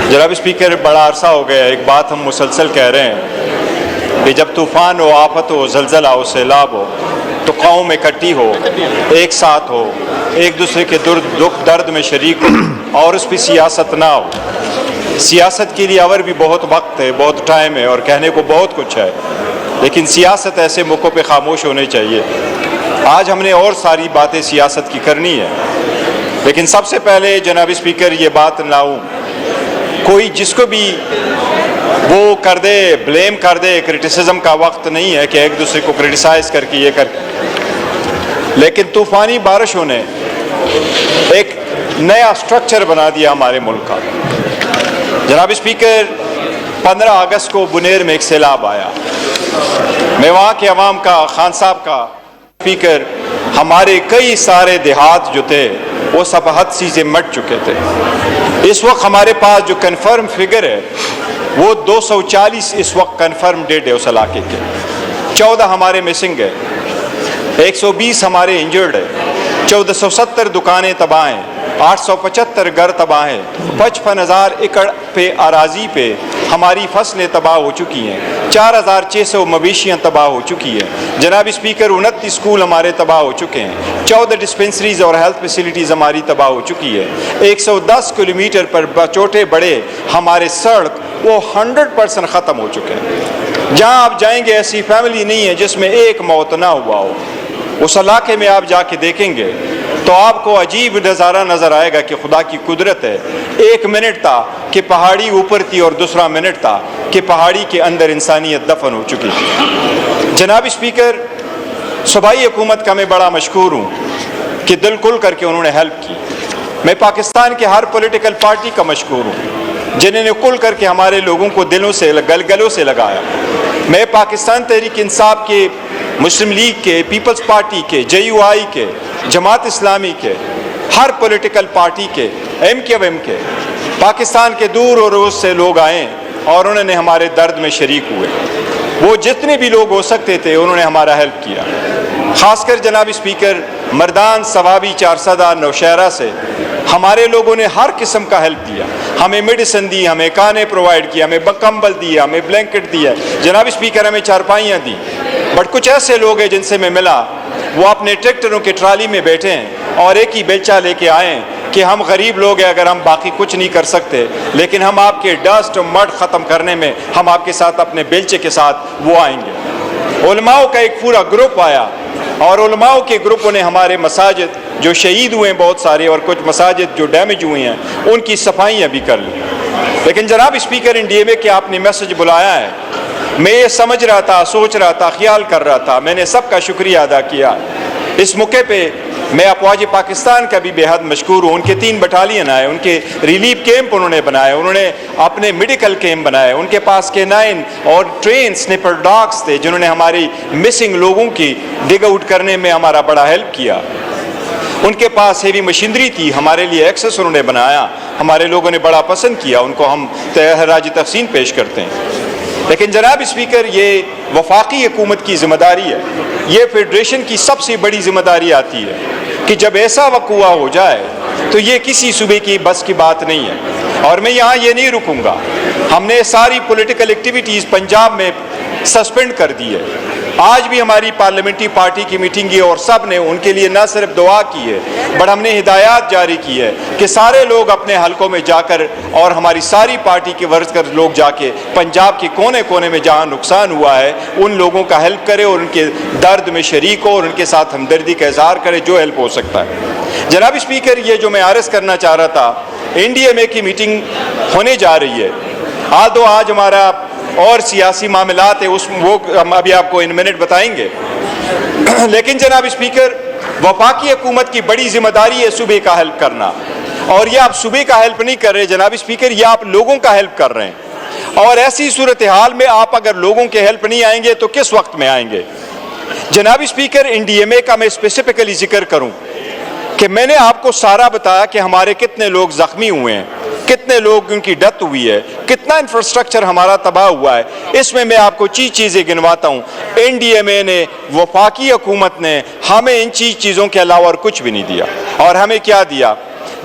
جناب اسپیکر، بڑا عرصہ ہو گیا ایک بات ہم مسلسل کہہ رہے ہیں کہ جب طوفان ہو، آفت ہو، زلزلہ ہو، سیلاب ہو تو قوم اکٹھی ہو، ایک ساتھ ہو، ایک دوسرے کے دکھ درد میں شریک ہو اور اس پہ سیاست نہ ہو۔ سیاست کے لیے اور بھی بہت وقت ہے، بہت ٹائم ہے اور کہنے کو بہت کچھ ہے، لیکن سیاست ایسے موقعوں پہ خاموش ہونے چاہیے۔ آج ہم نے اور ساری باتیں سیاست کی کرنی ہے، لیکن سب سے پہلے جناب اسپیکر یہ بات لاؤں، کوئی جس کو بھی وہ کر دے، بلیم کر دے، کرٹیسزم کا وقت نہیں ہے کہ ایک دوسرے کو کرٹیسائز کر کے یہ کر، لیکن طوفانی بارشوں نے ایک نیا سٹرکچر بنا دیا ہمارے ملک کا۔ جناب اسپیکر، 15 اگست کو بنیر میں ایک سیلاب آیا، میں وہاں کے عوام کا، خان صاحب کا اسپیکر، ہمارے کئی سارے دیہات جو تھے وہ سب حد سے مٹ چکے تھے۔ اس وقت ہمارے پاس جو کنفرم فگر ہے وہ 240 اس وقت کنفرم ڈیڈ ہے اس علاقے کے، 14 ہمارے مسنگ ہے، 120 ہمارے انجرڈ ہے، 1470 دکانیں تباہ ہیں، 875 گھر تباہ ہیں، 55,000 ایکڑ پہ اراضی پہ ہماری فصلیں تباہ ہو چکی ہیں، 4,600 مویشیاں تباہ ہو چکی ہیں۔ جناب اسپیکر، 29 اسکول ہمارے تباہ ہو چکے ہیں، 14 ڈسپنسریز اور ہیلتھ فیسلٹیز ہماری تباہ ہو چکی ہے، 110 کلومیٹر پر چھوٹے بڑے ہمارے سڑک وہ 100% ختم ہو چکے ہیں۔ جہاں آپ جائیں گے ایسی فیملی نہیں ہے جس میں ایک موت نہ ہوا ہو۔ اس علاقے میں آپ جا کے دیکھیں گے تو آپ کو عجیب نظارہ نظر آئے گا کہ خدا کی قدرت ہے۔ ایک منٹ تھا کہ پہاڑی اوپر تھی اور دوسرا منٹ تھا کہ پہاڑی کے اندر انسانیت دفن ہو چکی تھی۔ جناب اسپیکر، صوبائی حکومت کا میں بڑا مشکور ہوں کہ دل کھل کر کے انہوں نے ہیلپ کی۔ میں پاکستان کے ہر پولیٹیکل پارٹی کا مشکور ہوں جنہوں نے کھل کر کے ہمارے لوگوں کو دلوں سے گلوں سے لگایا۔ میں پاکستان تحریک انصاف کے، مسلم لیگ کے، پیپلز پارٹی کے، JUI کے، جماعت اسلامی کے، ہر پولیٹیکل پارٹی کے، MKM کے، پاکستان کے دور اور روز سے لوگ آئے اور انہوں نے ہمارے درد میں شریک ہوئے۔ وہ جتنے بھی لوگ ہو سکتے تھے انہوں نے ہمارا ہیلپ کیا۔ خاص کر جناب اسپیکر، مردان، ثوابی، چارسدہ، نوشہرہ سے ہمارے لوگوں نے ہر قسم کا ہیلپ دیا، ہمیں میڈیسن دی، ہمیں کھانے پرووائڈ کیا، ہمیں کمبل دیا، ہمیں بلینکٹ دیا، جناب اسپیکر ہمیں چارپائیاں دی۔ بٹ کچھ ایسے لوگ ہیں جن سے میں ملا، وہ اپنے ٹریکٹروں کی ٹرالی میں بیٹھے ہیں اور ایک ہی بیلچہ لے کے آئے ہیں کہ ہم غریب لوگ ہیں، اگر ہم باقی کچھ نہیں کر سکتے لیکن ہم آپ کے ڈسٹ اور مڈ ختم کرنے میں ہم آپ کے ساتھ اپنے بیلچے کے ساتھ وہ آئیں گے۔ علماء کا ایک پورا گروپ آیا اور علماء کے گروپوں نے ہمارے مساجد جو شہید ہوئے ہیں بہت سارے اور کچھ مساجد جو ڈیمیج ہوئے ہیں ان کی صفائیاں بھی کر لی۔ لیکن جناب اسپیکر، NDMA کے آپ نے میسج بلایا ہے، میں یہ سمجھ رہا تھا، سوچ رہا تھا، خیال کر رہا تھا، میں نے سب کا شکریہ ادا کیا۔ اس موقع پہ میں افواج پاکستان کا بھی بے حد مشکور ہوں۔ ان کے 3 بٹالین آئے، ان کے ریلیف کیمپ انہوں نے بنائے، انہوں نے اپنے میڈیکل کیمپ بنائے، ان کے پاس K9 اور ٹرین سنیپر ڈاگس تھے جنہوں نے ہماری مسنگ لوگوں کی ڈگ آؤٹ کرنے میں ہمارا بڑا ہیلپ کیا۔ ان کے پاس ہیوی مشینری تھی، ہمارے لیے ایکسس انہوں نے بنایا، ہمارے لوگوں نے بڑا پسند کیا، ان کو ہم خراج تحسین پیش کرتے ہیں۔ لیکن جناب اسپیکر، یہ وفاقی حکومت کی ذمہ داری ہے، یہ فیڈریشن کی سب سے بڑی ذمہ داری آتی ہے کہ جب ایسا وقوع ہو جائے تو یہ کسی صوبے کی بس کی بات نہیں ہے۔ اور میں یہاں یہ نہیں رکوں گا، ہم نے ساری پولیٹیکل ایکٹیویٹیز پنجاب میں سسپینڈ کر دی ہے۔ آج بھی ہماری پارلیمنٹری پارٹی کی میٹنگ ہے اور سب نے ان کے لیے نہ صرف دعا کی ہے بٹ ہم نے ہدایات جاری کی ہے کہ سارے لوگ اپنے حلقوں میں جا کر اور ہماری ساری پارٹی کے ورکر لوگ جا کے پنجاب کے کونے کونے میں جہاں نقصان ہوا ہے ان لوگوں کا ہیلپ کرے اور ان کے درد میں شریک ہو اور ان کے ساتھ ہمدردی کا اظہار کرے جو ہیلپ ہو سکتا ہے۔ جناب اسپیکر، یہ جو میں عرض کرنا چاہ رہا تھا، NDMA کی میٹنگ ہونے جا رہی ہے، آج ہمارا اور سیاسی معاملات ہے، وہ ہم ابھی آپ کو ان منٹ بتائیں گے، لیکن جناب اسپیکر، وفاقی حکومت کی بڑی ذمہ داری ہے صوبے کا ہیلپ کرنا، اور یہ آپ صوبے کا ہیلپ نہیں کر رہے جناب اسپیکر، یہ آپ لوگوں کا ہیلپ کر رہے ہیں، اور ایسی صورتحال میں آپ اگر لوگوں کے ہیلپ نہیں آئیں گے تو کس وقت میں آئیں گے؟ جناب اسپیکر، NDMA کا میں اسپیسیفکلی ذکر کروں کہ میں نے آپ کو سارا بتایا کہ ہمارے کتنے لوگ زخمی ہوئے ہیں، کتنے لوگ ان کی ڈیتھ ہوئی ہے، کتنا انفراسٹرکچر ہمارا تباہ ہوا ہے۔ اس میں آپ کو چیزیں گنواتا ہوں۔ NDMA نے، وفاقی حکومت نے ہمیں ان چیزوں کے علاوہ اور کچھ بھی نہیں دیا، اور ہمیں کیا دیا؟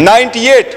98,